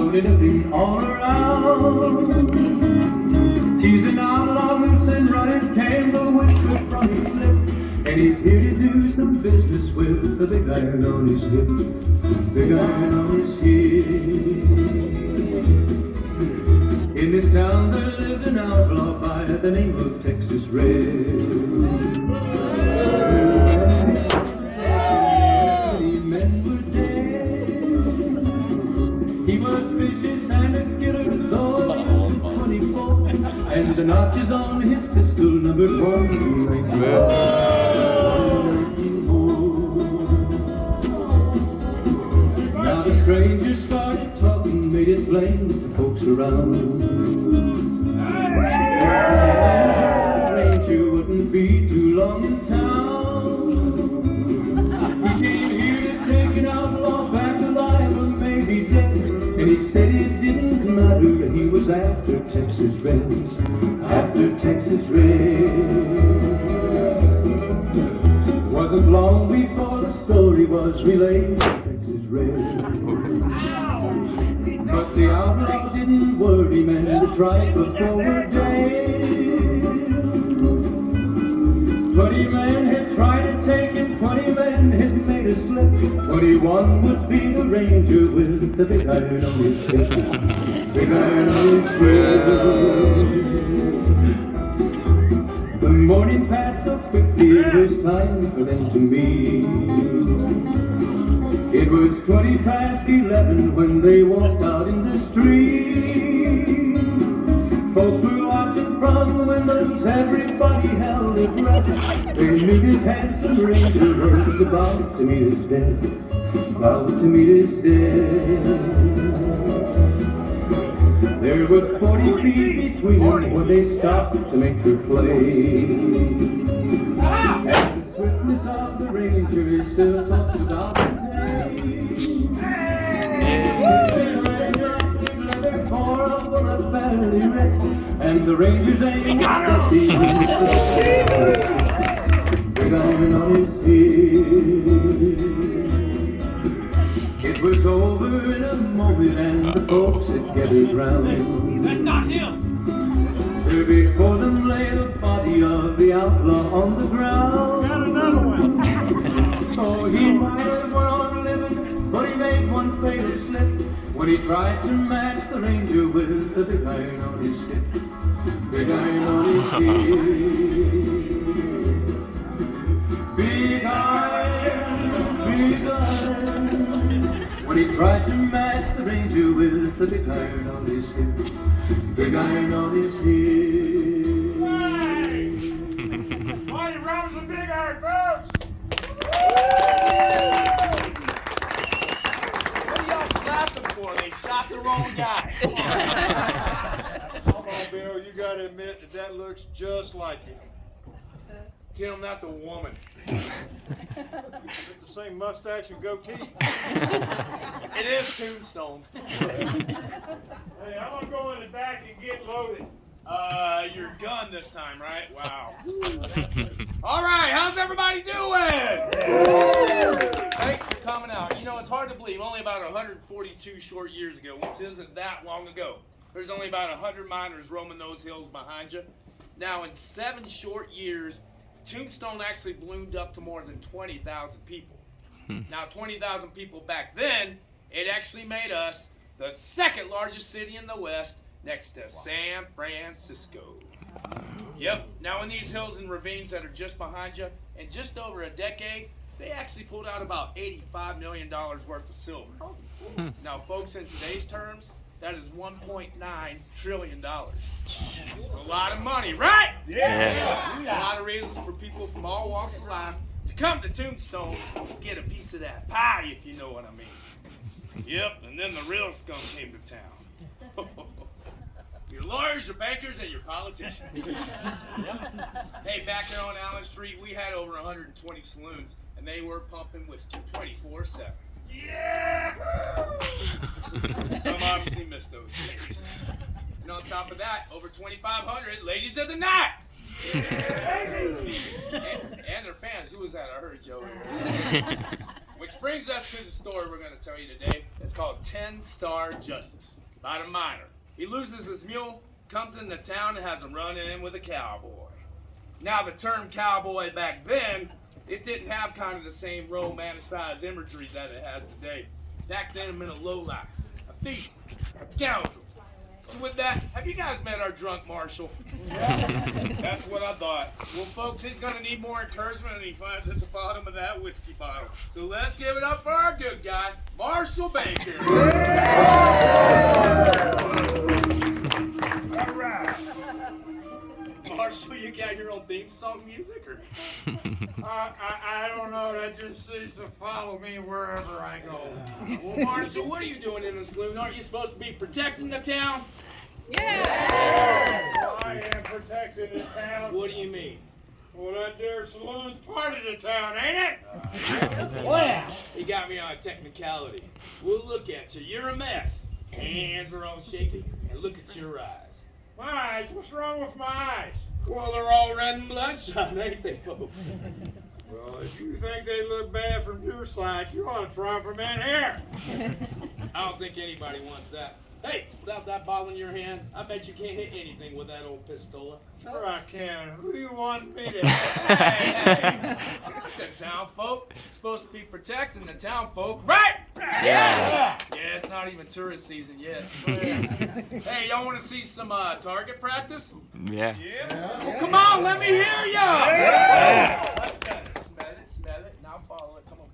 Looking all around, he's an outlaw loose and running, came the whisper from his lip, and he's here to do some business with the big iron on his hip, big iron on his hip. In this town there lived an outlaw by the name of Texas Red. He was vicious and a killer, though he was 24, and the notches on his pistol numbered 119 more. Now the stranger started talking, made it plain to folks around. The ranger wouldn't be too long in town. He came here to take an outlaw back alive or maybe dead. And he said it didn't matter, he was after Texas Red, after Texas Red. Wasn't long before the story was relayed to Texas Red. But the outlaw didn't worry, man, to try for forward days. 20 men had tried to take him, 20 men had made a slip. 21 would be the ranger with the big iron on his hip, big iron on his hip. The morning passed so quickly, it was time for them to meet. It was 20 past 11 when they walked out in the street. Folks were watching from the windows, everybody held their breath. They knew this handsome ranger was about to meet his death, about to meet his death. There was 40 feet between them when they stopped to make their play. And the swiftness of the ranger is still talked about today. And the Rangers ain't got the big iron on his head. It was over in a moment and the folks had gathered round. That's not him! There before them lay the body of the outlaw on the ground. Got another one! Oh, he might have went on living, but he made one fatal slip when he tried to match the ranger with the big iron on his hip, big iron on his hip. Big iron, big iron. When he tried to match the ranger with the big iron on his hip, big iron on his hip. Marty Robinson, big iron, folks! They shot the wrong guy. Come on, Bill, you gotta admit that looks just like you. Tim, that's a woman. It's the same mustache and goatee. It is Tombstone. Hey, I'm gonna go in the back and get loaded. Your gun this time, right? Wow. All right, how's everybody doing? Thanks for coming out. You know, it's hard to believe, only about 142 short years ago, which isn't that long ago, there's only about 100 miners roaming those hills behind you. Now, in 7 short years, Tombstone actually bloomed up to more than 20,000 people. Now, 20,000 people back then, it actually made us the second largest city in the West, next to San Francisco. Yep, now in these hills and ravines that are just behind you, in just over a decade, they actually pulled out about $85 million worth of silver. Now folks, in today's terms, that is $1.9 trillion. It's a lot of money, right? Yeah. A lot of reasons for people from all walks of life to come to Tombstone to get a piece of that pie, if you know what I mean. Yep, and then the real scum came to town. Your lawyers, your bankers, and your politicians. Hey, back there on Allen Street, we had over 120 saloons, and they were pumping whiskey 24/7. Yeah! Some obviously missed those days. And on top of that, over 2,500 ladies of the night. Yeah. And their fans. Who was that? I heard Joe. Which brings us to the story we're going to tell you today. It's called 10-Star Justice. About a miner. He loses his mule, comes into town, and has a run-in with a cowboy. Now, the term cowboy back then, it didn't have kind of the same romanticized imagery that it has today. Back then, it meant a lowlife, a thief, a scoundrel. So with that, have you guys met our drunk marshal? That's what I thought. Well, folks, he's going to need more encouragement than he finds at the bottom of that whiskey bottle. So let's give it up for our good guy, Marshall Baker. All right. Marshall, you got your own theme song music, or? I don't know. That just seems to follow me wherever I go. Well, Marshall, what are you doing in the saloon? Aren't you supposed to be protecting the town? Yeah! Well, I am protecting the town. What do you mean? Well, that there saloon's part of the town, ain't it? Well, you got me on a technicality. Well, look at you. You're a mess. Hands are all shaking, and look at your eyes. My eyes? What's wrong with my eyes? Well, they're all red and bloodshot, ain't they, folks? Well, if you think they look bad from your side, you ought to try from in here. I don't think anybody wants that. Hey, without that bottle in your hand, I bet you can't hit anything with that old pistola. Sure I can. Who you want me to? Hey, the town folk. You're supposed to be protecting the town folk, right? Yeah, it's not even tourist season yet. Hey, y'all want to see some target practice? Yeah. Well, come on, let me hear ya! Smell it, and I'll follow it. Come on.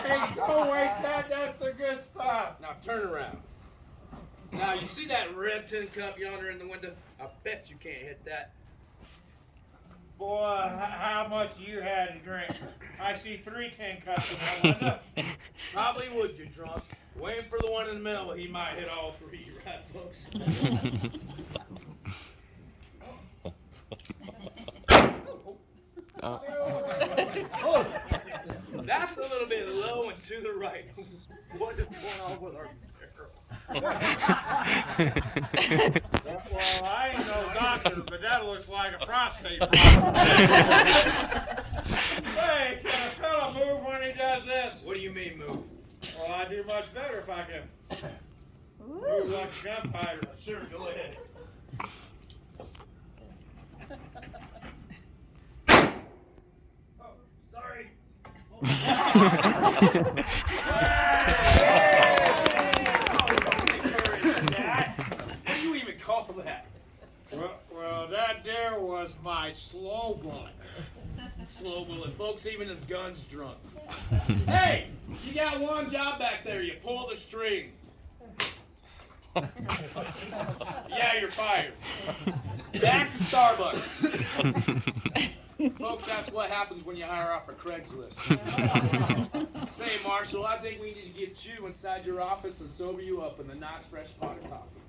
Hey, don't waste that. That's the good stuff. Now turn around. Now, you see that red tin cup yonder in the window? I bet you can't hit that. Boy, how much you had to drink? I see 3 tin cups in that window. Probably would, you drunk. Waiting for the one in the middle, he might hit all 3, right, folks? That's a little bit low and to the right. What is going on with our barrel? Well, I ain't no doctor, but that looks like a prostate problem. Hey, can a fella move when he does this? What do you mean, move? Well, I do much better if I can move like a gunfighter. Sure, go ahead. Oh, sorry. What do you even call that? Well, that there was my slow bullet. Slow bullet. Folks, even his gun's drunk. Hey, you got one job back there. You pull the string. Yeah, you're fired. Back to Starbucks. Folks, that's what happens when you hire off a Craigslist. Say, Marshall, I think we need to get you inside your office and sober you up in a nice fresh pot of coffee.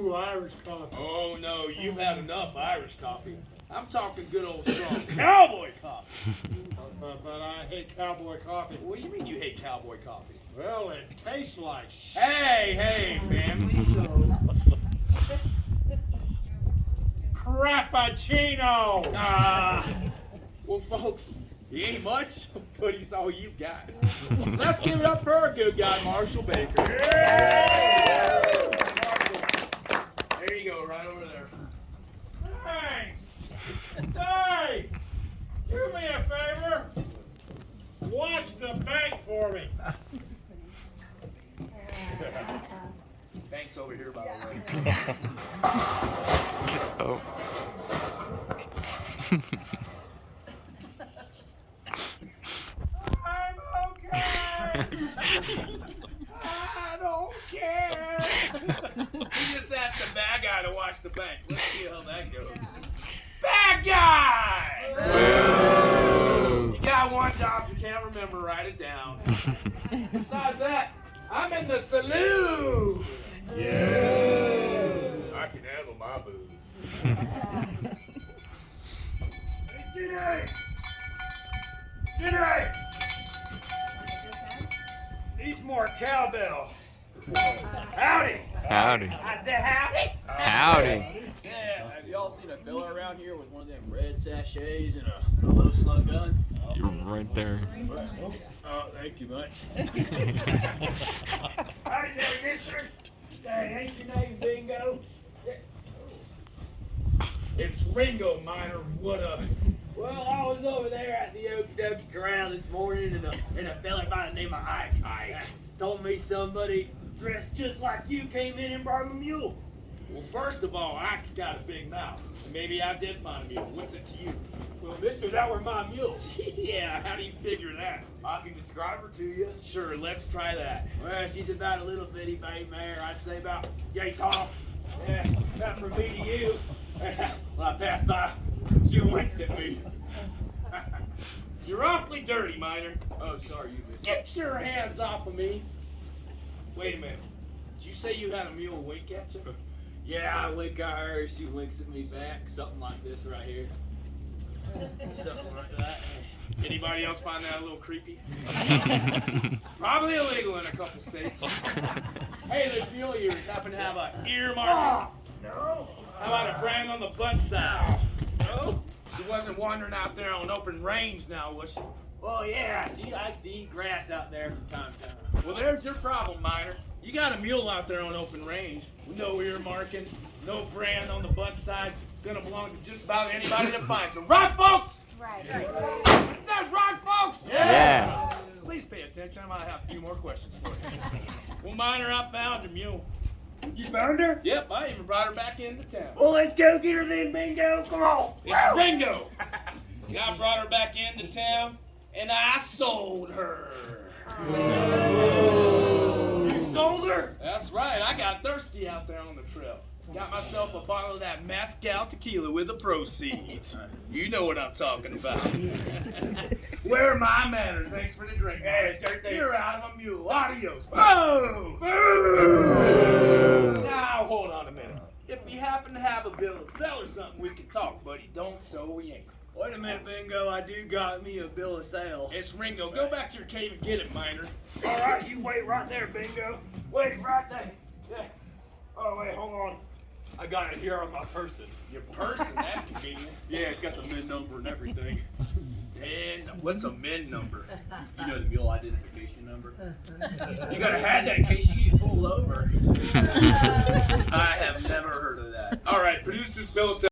Ooh, Irish coffee. Oh, no, you've had enough Irish coffee. I'm talking good old strong cowboy coffee. But I hate cowboy coffee. What do you mean you hate cowboy coffee? Well, it tastes like shit. Hey, family show. Crappuccino! Well, folks, he ain't much, but he's all you got. Let's give it up for our good guy, Marshall Baker. Yeah! Marshall, there you go, right over there. Thanks. Hey, do me a favor. Watch the bank for me. Bank's over here, by the way. Oh. I'm okay. I don't care. You just asked the bad guy to watch the bank. Let's see how that goes. Bad guy! Boo! You got one job you can't remember, write it down. Besides that, I'm in the saloon. Yeah. I can handle my booze. Hey, G'day! Needs more cowbell. Howdy! Howdy. I said howdy. Howdy. Yeah, have y'all seen a fella around here with one of them red sachets and a low slug gun? You're right there. Oh, thank you much. Howdy there, mister. Hey, ain't your name Bingo? It's Ringo, Miner. What up? Well, I was over there at the Okie Dokie Corral this morning, and a fella by the name of Ike told me somebody dressed just like you came in and brought him a mule. Well, first of all, Ike's got a big mouth. Maybe I did find a mule. What's it to you? Well, mister, that were my mule. Yeah, how do you figure that? I can describe her to you. Sure, let's try that. Well, she's about a little bitty bay mare. I'd say about yay tall. Yeah, not from me to you. When I pass by, she winks at me. You're awfully dirty, Miner. Oh, sorry, you mister. Get your hands off of me. Wait a minute. Did you say you had a mule wink at you? Yeah, I wink at her, she winks at me back. Something like this right here. Something like that. Anybody else find that a little creepy? Probably illegal in a couple states. Hey, this mule of yours happen to have an ear mark? No. How about a brand on the butt side? No? She wasn't wandering out there on open range now, was she? Well, yeah, she likes to eat grass out there from time to time. Well, there's your problem, Miner. You got a mule out there on open range. No ear marking, no brand on the butt side. Gonna belong to just about anybody that finds them. Right, folks? Right. What's that, right, folks? Yeah. Please pay attention. I might have a few more questions for you. Well, Miner, I found your mule. You found her? Yep, I even brought her back into town. Well, let's go get her then, Bingo. Come on. It's Ringo. I brought her back into town, and I sold her. You sold her? That's right. I got thirsty out there on the trail. Got myself a bottle of that Mezcal tequila with the proceeds. You know what I'm talking about. Where are my manners? Thanks for the drink. Hey, start there. You're out of a mule. Adios. Boom! Boom! Now, hold on a minute. If you happen to have a bill of sale or something, we can talk, but you don't, so we ain't. Wait a minute, Bingo. I do got me a bill of sale. It's Ringo. Go back to your cave and get it, Miner. All right, you wait right there, Bingo. Wait right there. Yeah. Oh, wait, hold on. I got it here on my person. Your person, that's convenient. Yeah, it's got the min number and everything. And what's a min number? You know the mule identification number? You gotta have that in case you get pulled over. I have never heard of that. All right, produce this bill of sale.